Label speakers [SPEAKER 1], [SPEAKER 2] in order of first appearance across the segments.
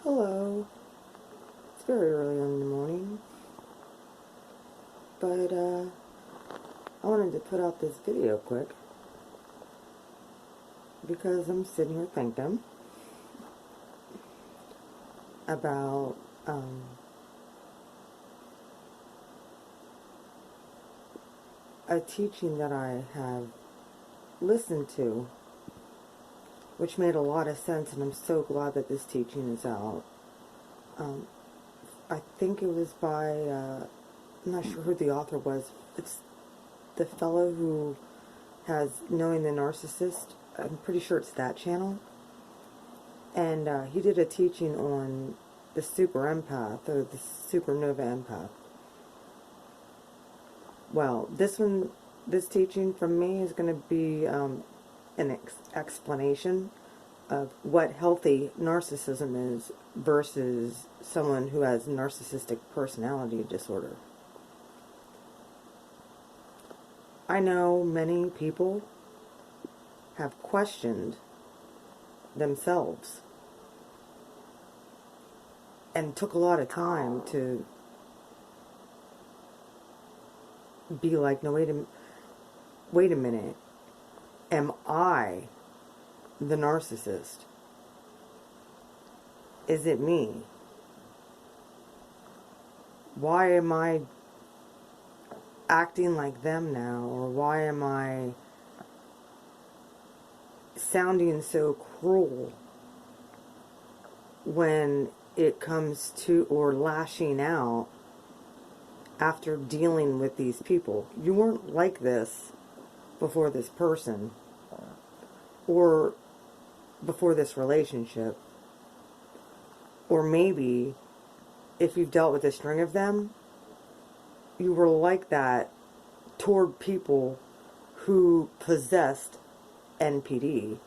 [SPEAKER 1] Hello. It's very early in the morning, but I wanted to put out this video quick because I'm sitting here thinking about a teaching that I have listened to, which made a lot of sense, and I'm so glad that this teaching is out. I think it was by, I'm not sure who the author was. It's the fellow who has Knowing the Narcissist. I'm pretty sure it's that channel. And he did a teaching on the Super Empath, or the Supernova Empath. Well, this teaching from me is going to be an explanation of what healthy narcissism is versus someone who has narcissistic personality disorder. I know many people have questioned themselves and took a lot of time to be like, no, wait a minute, am I the narcissist? Is it me? Why am I acting like them now? Or why am I sounding so cruel when it comes to, or lashing out after dealing with these people? You weren't like this before this person, or before this relationship, or maybe if you've dealt with a string of them, you were like that toward people who possessed NPD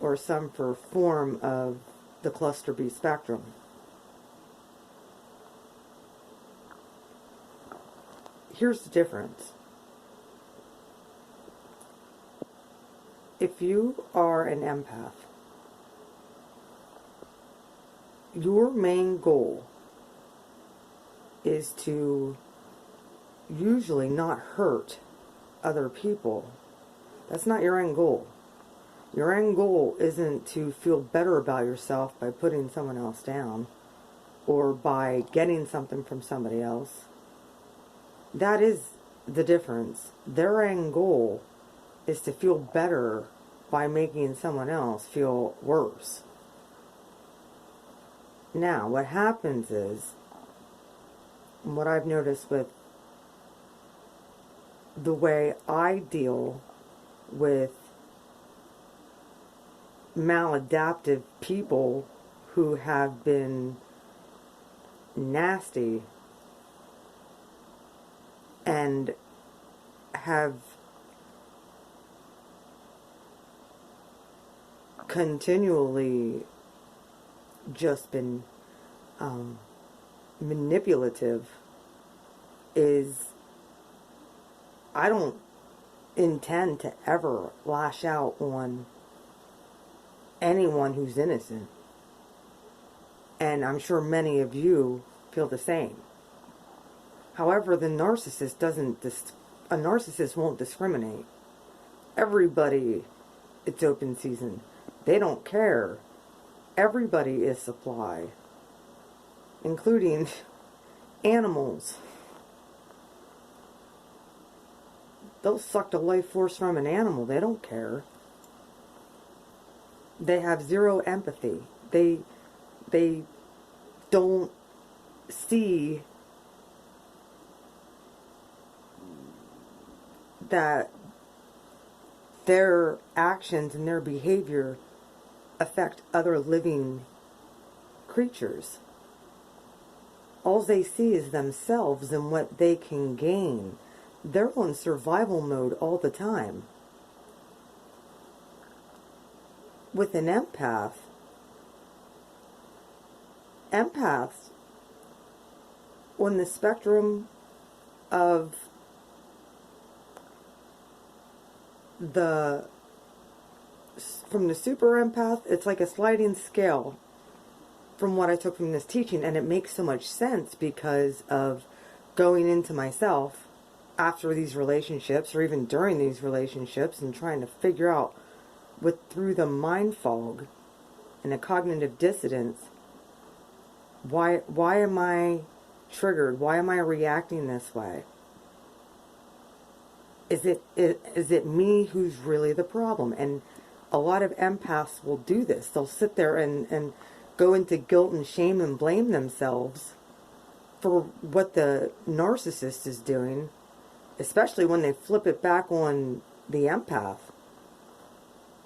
[SPEAKER 1] or some form of the cluster B spectrum. Here's the difference. If you are an empath, your main goal is to usually not hurt other people. That's not your end goal. Your end goal isn't to feel better about yourself by putting someone else down or by getting something from somebody else. That is the difference. Their end goal is to feel better by making someone else feel worse. Now, what happens is, and what I've noticed with the way I deal with maladaptive people who have been nasty and have continually just been manipulative, is I don't intend to ever lash out on anyone who's innocent. And I'm sure many of you feel the same. However, the narcissist a narcissist won't discriminate. Everybody, it's open season. They don't care. Everybody is supply, including animals. They'll suck the life force from an animal. They don't care. They have zero empathy. They don't see that their actions and their behavior affect other living creatures. All they see is themselves and what they can gain. They're on survival mode all the time. With an empaths on the spectrum of from the super empath, it's like a sliding scale. from what I took from this teaching, and it makes so much sense because of going into myself after these relationships, or even during these relationships, and trying to figure out through the mind fog and the cognitive dissonance, why am I triggered? Why am I reacting this way? Is it me who's really the problem? And a lot of empaths will do this. They'll sit there and go into guilt and shame and blame themselves for what the narcissist is doing, especially when they flip it back on the empath.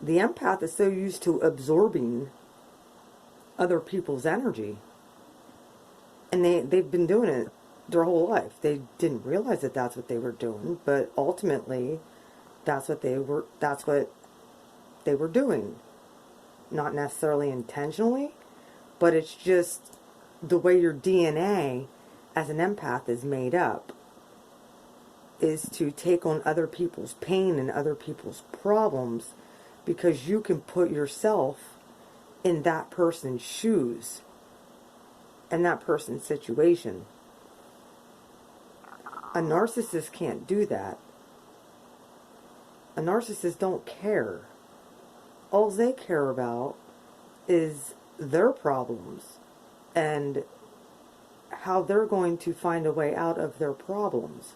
[SPEAKER 1] The empath is so used to absorbing other people's energy. And they've been doing it their whole life. They didn't realize that that's what they were doing, but ultimately that's what they were doing. Not necessarily intentionally, but it's just the way your DNA as an empath is made up, is to take on other people's pain and other people's problems, because you can put yourself in that person's shoes and that person's situation. A narcissist can't do that. A narcissist don't care. All they care about is their problems and how they're going to find a way out of their problems.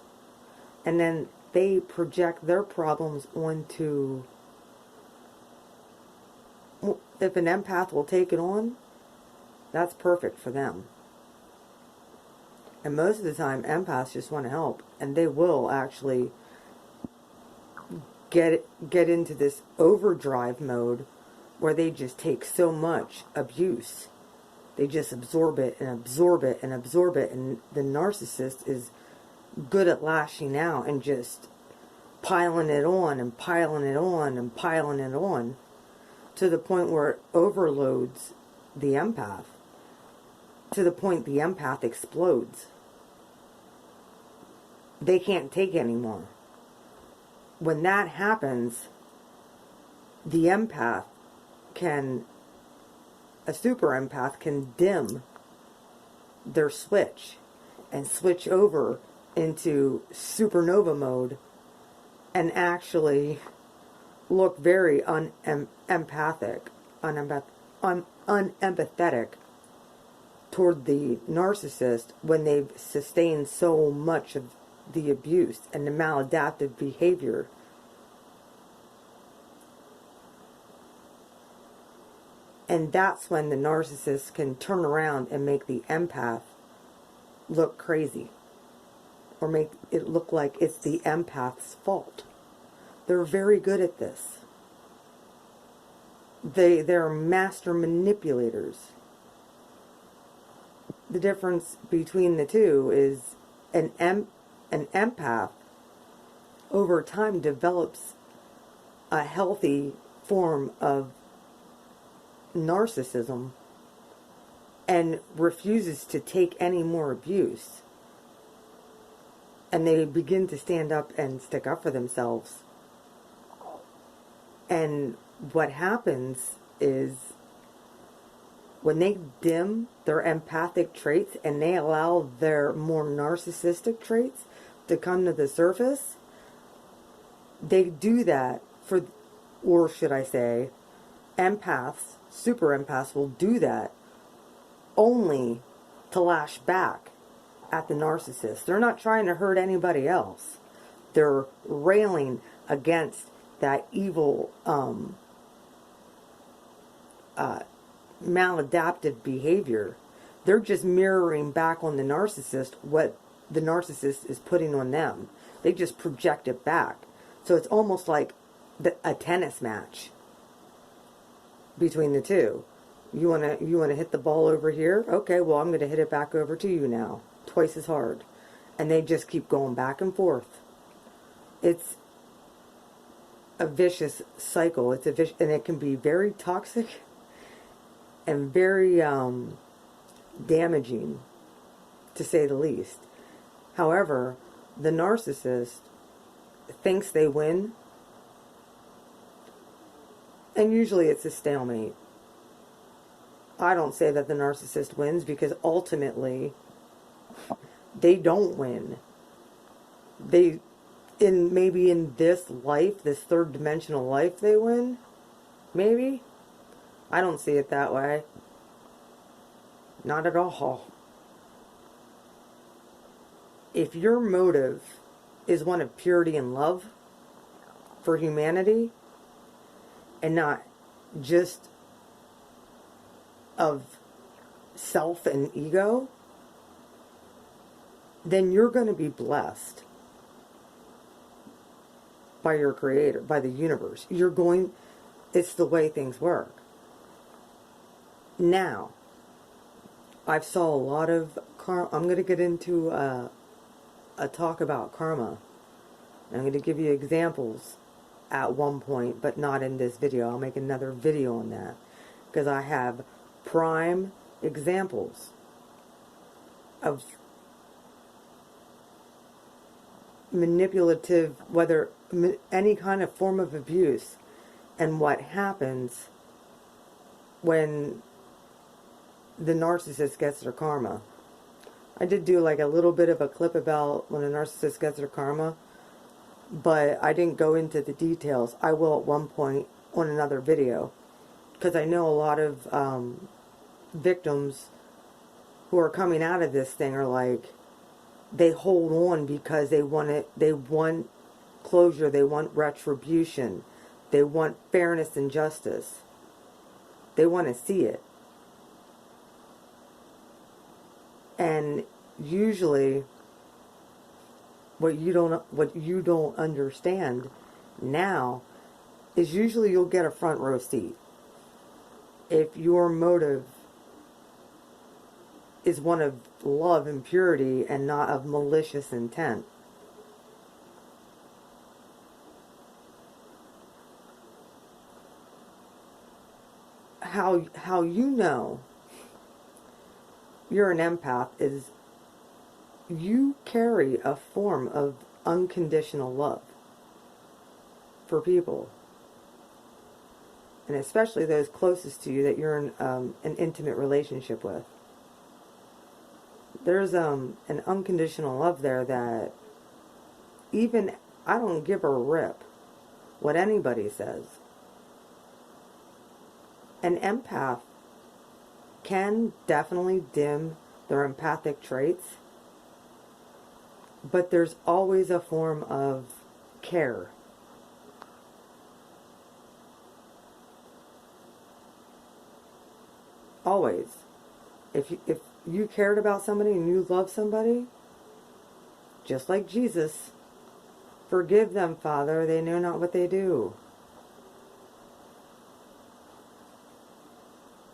[SPEAKER 1] And then they project their problems onto... If an empath will take it on, that's perfect for them. And most of the time, empaths just want to help, and they will actually get into this overdrive mode where they just take so much abuse. They just absorb it and absorb it and absorb it, and the narcissist is good at lashing out and just piling it on and piling it on and piling it on, to the point where it overloads the empath, to the point the empath explodes. They can't take anymore. When that happens, the empath a super empath can dim their switch and switch over into supernova mode and actually look very unempathetic toward the narcissist when they've sustained so much of the abuse and the maladaptive behavior. And that's when the narcissist can turn around and make the empath look crazy, or make it look like it's the empath's fault. They're very good at this. They're master manipulators. The difference between the two is an empath over time develops a healthy form of narcissism and refuses to take any more abuse. And they begin to stand up and stick up for themselves. And what happens is, when they dim their empathic traits and they allow their more narcissistic traits to come to the surface, they do that for, or should I say, empaths, super empaths will do that only to lash back at the narcissist. They're not trying to hurt anybody else. They're railing against that evil, maladaptive behavior. They're just mirroring back on the narcissist what the narcissist is putting on them. They just project it back. So it's almost like a tennis match between the two. You wanna hit the ball over here? Okay, well, I'm gonna hit it back over to you now, twice as hard. And they just keep going back and forth. It's a vicious cycle. And it can be very toxic and very damaging, to say the least. However, the narcissist thinks they win, and usually it's a stalemate. I don't say that the narcissist wins, because ultimately they don't win. Maybe in this life, this third dimensional life, they win. Maybe. I don't see it that way. Not at all. If your motive is one of purity and love for humanity, and not just of self and ego, then you're going to be blessed by your Creator, by the universe. It's the way things work. Now, I've saw a lot of karma. I'm going to get into a talk about karma. I'm going to give you examples at one point, but not in this video. I'll make another video on that, because I have prime examples of manipulative, whether any kind of form of abuse, and what happens when the narcissist gets their karma. I did do like a little bit of a clip about when a narcissist gets their karma, but I didn't go into the details. I will at one point on another video, because I know a lot of victims who are coming out of this thing are like, they hold on because they want closure, they want retribution, they want fairness and justice. They want to see it. And usually what you don't understand now is usually you'll get a front row seat if your motive is one of love and purity and not of malicious intent. How you know you're an empath is you carry a form of unconditional love for people, and especially those closest to you that you're in an intimate relationship with. There's an unconditional love there that even I don't give a rip what anybody says. An empath can definitely dim their empathic traits, but there's always a form of care. Always. If you cared about somebody and you love somebody, just like Jesus, forgive them, Father, they know not what they do.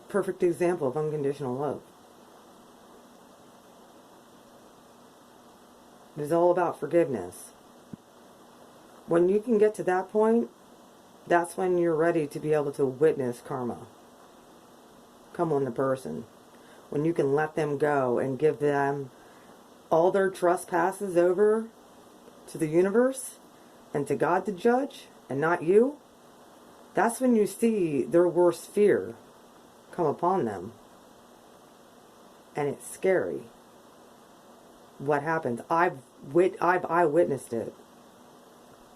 [SPEAKER 1] Perfect example of unconditional love. It is all about forgiveness. When you can get to that point, that's when you're ready to be able to witness karma come on the person. When you can let them go and give them all their trespasses over to the universe and to God to judge and not you, that's when you see their worst fear come upon them. And it's scary what happens. I've eyewitnessed it.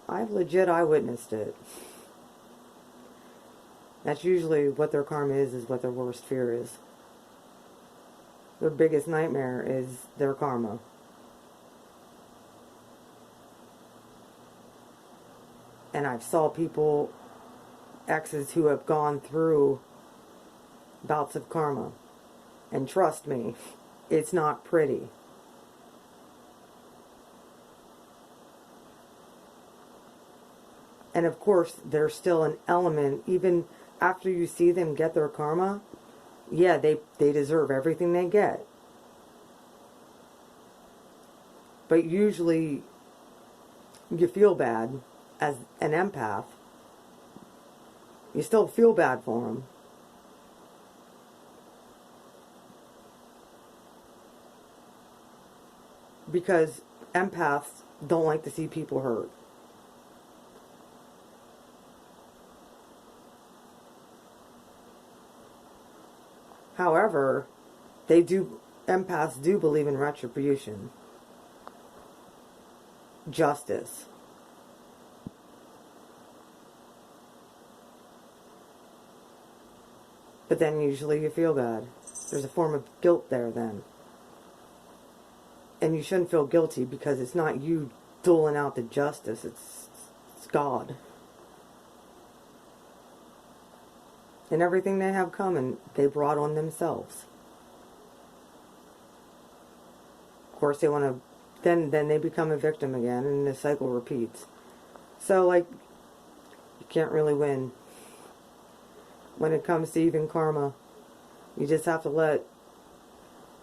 [SPEAKER 1] I've legit eyewitnessed it. That's usually what their karma is what their worst fear is. Their biggest nightmare is their karma. And I've saw people, exes who have gone through bouts of karma. And trust me, it's not pretty. And of course, there's still an element, even after you see them get their karma, yeah, they deserve everything they get. But usually, you feel bad as an empath. You still feel bad for them. Because empaths don't like to see people hurt. However, empaths do believe in retribution, justice. But then usually you feel bad. There's a form of guilt there then. And you shouldn't feel guilty because it's not you doling out the justice. It's God. And everything they have coming, they brought on themselves. Of course, they want to, then they become a victim again, and the cycle repeats. So, like, you can't really win. When it comes to even karma, you just have to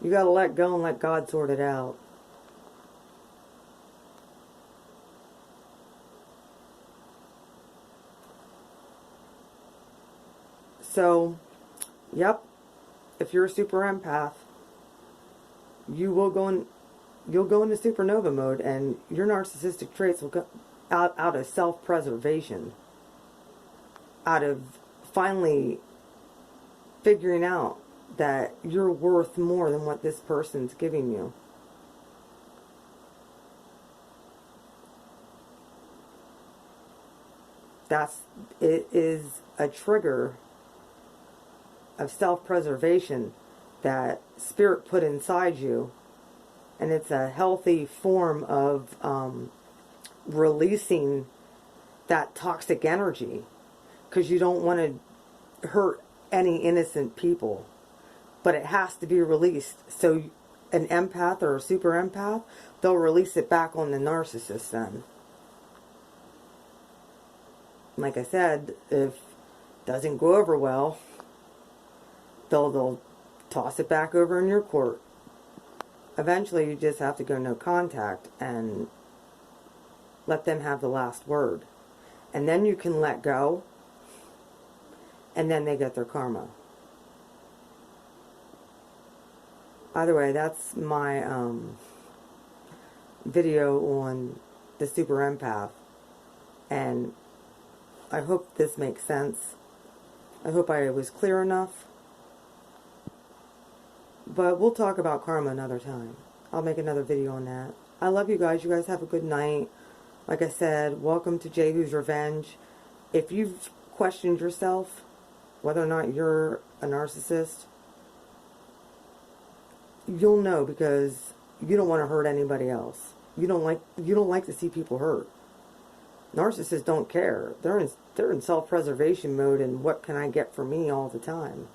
[SPEAKER 1] you gotta let go and let God sort it out. So, yep, if you're a super empath, you'll go into supernova mode, and your narcissistic traits will go out of self-preservation, out of finally figuring out that you're worth more than what this person's giving you. It is a trigger of self-preservation that Spirit put inside you, and it's a healthy form of releasing that toxic energy, because you don't want to hurt any innocent people, but it has to be released. So an empath or a super empath, they'll release it back on the narcissist then. Like I said, if it doesn't go over well, they'll toss it back over in your court. Eventually you just have to go no contact and let them have the last word. And then you can let go, and then they get their karma. Either way, that's my video on the super empath, and I hope this makes sense. I hope I was clear enough. But we'll talk about karma another time. I'll make another video on that. I love you guys. You guys have a good night. Like I said, welcome to JEHU'S Revenge. If you've questioned yourself, whether or not you're a narcissist, you'll know, because you don't want to hurt anybody else. You don't like to see people hurt. Narcissists don't care. They're in self-preservation mode, and what can I get for me all the time?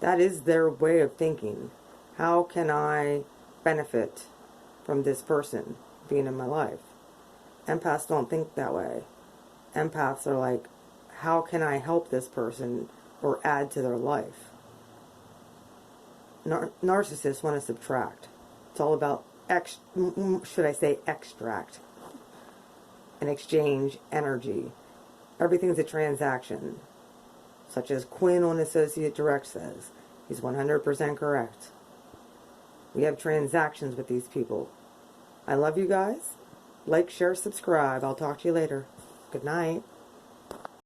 [SPEAKER 1] That is their way of thinking. How can I benefit from this person being in my life? Empaths don't think that way. Empaths are like, how can I help this person or add to their life? Narcissists want to subtract. It's all about, should I say extract, and exchange energy. Everything's a transaction. Such as Quinn on Associate Direct says. He's 100% correct. We have transactions with these people. I love you guys. Like, share, subscribe. I'll talk to you later. Good night.